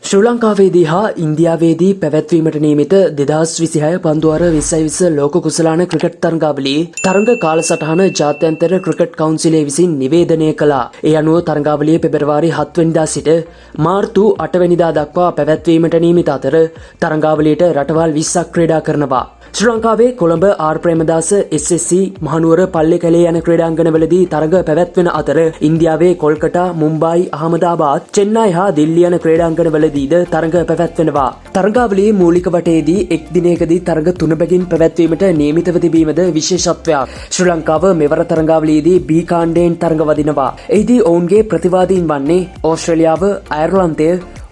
ශ්‍රී ලංකාවේදී හා ඉන්දියාවේදී පැවැත්වීමට නියමිත 2026 පන්දුවර 2020 ලෝක කුසලාන ක්‍රිකට් තරඟාවලියේ තරඟ කාලසටහන ජාත්‍යන්තර ක්‍රිකට් කවුන්සිලය විසින් නිවේදනය කළා. ඒ අනුව තරඟාවලිය පෙබරවාරි 7 වෙනිදා සිට මාර්තු 8 වෙනිදා දක්වා පැවැත්වීමට නියමිත අතර තරඟාවලියට රටවල් 20ක් ක්‍රීඩා කරනවා. ශ්‍රී ලංකාවේ කොළඹ ආර් ප්‍රේමදාස SSC මහනුවර පල්ලේකැලේ යන ක්‍රීඩාංගණවලදී තරඟ පැවැත්වෙන අතර ඉන්දියාවේ කොල්කතා, මුම්බායි, අහමදාබාද්, චෙන්නයි හා දිල්ලි යන ක්‍රීඩාංගණවලදීද තරඟ පැවැත්වෙනවා. තරඟාවලියේ මූලික වටයේදී එක් දිනයකදී තරඟ 3 බැගින් පැවැත්වීමට නියමිතව තිබීමද විශේෂත්වයක්. ශ්‍රී ලංකාව මෙවර තරඟාවලියේදී B කාණ්ඩයෙන් තරඟ වදිනවා. එහිදී ඔවුන්ගේ ප්‍රතිවාදීන් වන්නේ ඕස්ට්‍රේලියාව, අයර්ලන්තය,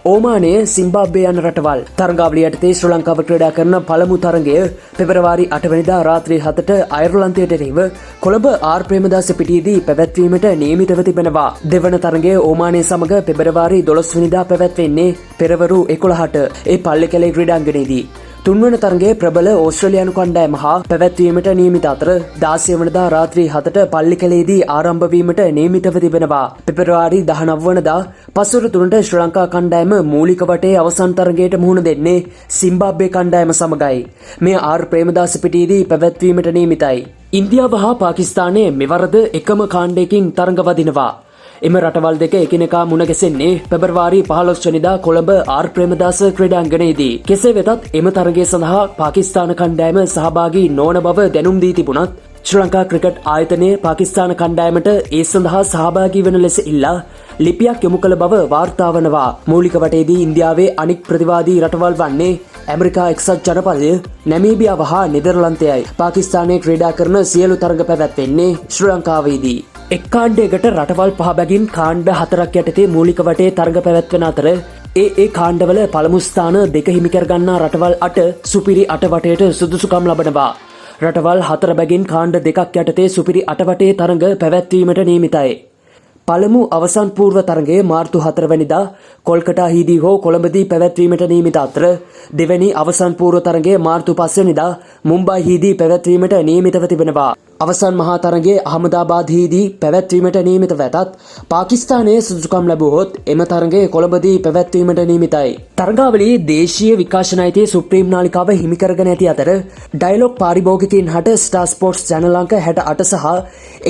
ඕමානය, සිම්බාබ්වේ යන රටවල්. තරඟාවලිය යටතේ ශ්‍රී ලංකාව ක්‍රීඩා කරන පළමු තරඟය පෙබරවාරි 8 වෙනිදා රාත්‍රී 7ට අයර්ලන්තයට එරෙහිව කොළඹ ආර් ප්‍රේමදාස පිටියේදී පැවැත්වීමට නියමිතව තිබෙනවා. දෙවන තරඟය ඕමානය සමග පෙබරවාරි 12 වෙනිදා පැවැත්වෙන්නේ පෙරවරු 11ට ඒ පල්ලේකැලේ ක්‍රීඩාංගණයේදී. තුන්වන තරඟයේ ප්‍රබල ඕස්ට්‍රේලියානු කණ්ඩායම හා පැවැත්වීමට නියමිත අතර 16 වෙනිදා රාත්‍රී 7ට පල්ලේකැලේදී ආරම්භ වීමට නියමිතව තිබෙනවා. පෙබරවාරි 19 වෙනිදා පසුර 3ට ශ්‍රී ලංකා කණ්ඩායම මූලික වටේ අවසන් තරඟයට මුහුණ දෙන්නේ සිම්බාබ්වේ කණ්ඩායම සමගයි. මේ ආර් ප්‍රේමදාස පිටියේදී පැවැත්වීමට නියමිතයි. ඉන්දියාව හා පාකිස්තානයේ මෙවරද එකම කාණ්ඩයකින් තරඟ වදිනවා. එම රටවල් දෙක එකිනෙකා මුණ ගැසෙන්නේ පෙබරවාරි 15 වෙනිදා කොළඹ ආර් ප්‍රේමදාස ක්‍රීඩාංගණයේදී. කෙසේ වෙතත් එම තරගය සඳහා පාකිස්තාන කණ්ඩායම සහභාගී නොවන බව දැනුම් දී තිබුණත් ශ්‍රී ලංකා ක්‍රිකට් ආයතනයේ පාකිස්තාන කණ්ඩායමට ඒ සඳහා සහභාගී වන ලෙස ඉල්ලා ලිපියක් යොමු කළ බව වාර්තා වනවා. මූලික වටයේදී ඉන්දියාවේ අනික් ප්‍රතිවාදී රටවල් වන්නේ ඇමරිකා එක්සත් ජනපදය, නැමීබියාව හා නෙදර්ලන්තයයි. පාකිස්තානයේ ක්‍රීඩා කරන සියලු තරග පැවැත්වෙන්නේ ශ්‍රී ලංකාවේදී. එක් කාණ්ඩයකට රටවල් 5 බැගින් කාණ්ඩ 4ක් යටතේ මූලික වටේ තරග පැවැත්වෙන අතර ඒ කාණ්ඩවල පළමු ස්ථාන 2 හිමි කර ගන්නා රටවල් 8 සුපිරි 8 වටේට සුදුසුකම් ලබනවා. රටවල් 4 බැගින් කාණ්ඩ 2ක් යටතේ සුපිරි 8 වටේ තරග පැවැත්වීමට නියමිතයි. පළමු අවසන් පූර්ව තරගයේ මාර්තු 4 වෙනිදා කොල්කතාහිදී හෝ කොළඹදී පැවැත්වීමට නියමිත අතර දෙවැනි අවසන් පූර්ව තරගයේ මාර්තු 5 වෙනිදා මුම්බායිහිදී පැවැත්වීමට නියමිතව තිබෙනවා. අවසන් මහා තරගයේ අහමදාබාද්හිදී පැවැත්වීමට නියමිතව ඇතත් පාකිස්තානයේ සුදුසුකම් ලැබුවොත් එම තරගය කොළඹදී පැවැත්වීමට නියමිතයි. තරගාවලියේ දේශීය විකාශන අයිතිය සුප්‍රීම් නාලිකාව හිමි කරගෙන ඇති අතර ඩයලොග් පාරිභෝගිකයින් හට ස්ටාර් ස්පෝර්ට්ස් චැනල් අංක 68 සහ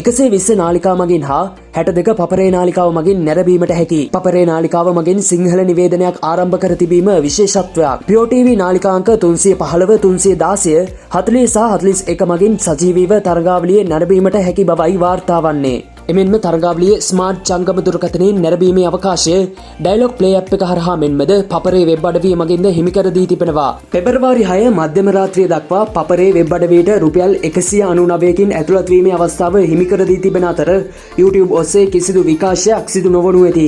120 නාලිකා මගින් හා 62 පපරේ නාලිකාව මගින් නැරඹීමට හැකි. පපරේ නාලිකාව මගින් සිංහල නිවේදනයක් ආරම්භ කර තිබීම විශේෂත්වයක්. පියෝ ටීවී නාලිකා අංක 315, 316, 40 සහ 41 මගින් සජීවීව තරගාවලියේ නැරඹීමට හැකි බවයි වාර්තා වන්නේ. එමෙන්ම තරගාවලියේ ස්මාර්ට් ජංගම දුරකථනයෙන් නැරඹීමේ අවකාශය ඩයලොග් ප්ලේ ඇප් එක හරහා මෙන්මද පපරේ වෙබ් අඩවිය මගින්ද හිමි කර දී තිබෙනවා. පෙබරවාරි 6 මධ්‍යම රාත්‍රිය දක්වා පපරේ වෙබ් අඩවියට රුපියල් 199කින් ඇතුළත් වීමේ අවස්ථාව හිමි කර දී තිබෙන අතර YouTube ඔස්සේ කිසිදු විකාශයක් සිදු නොවනු ඇති.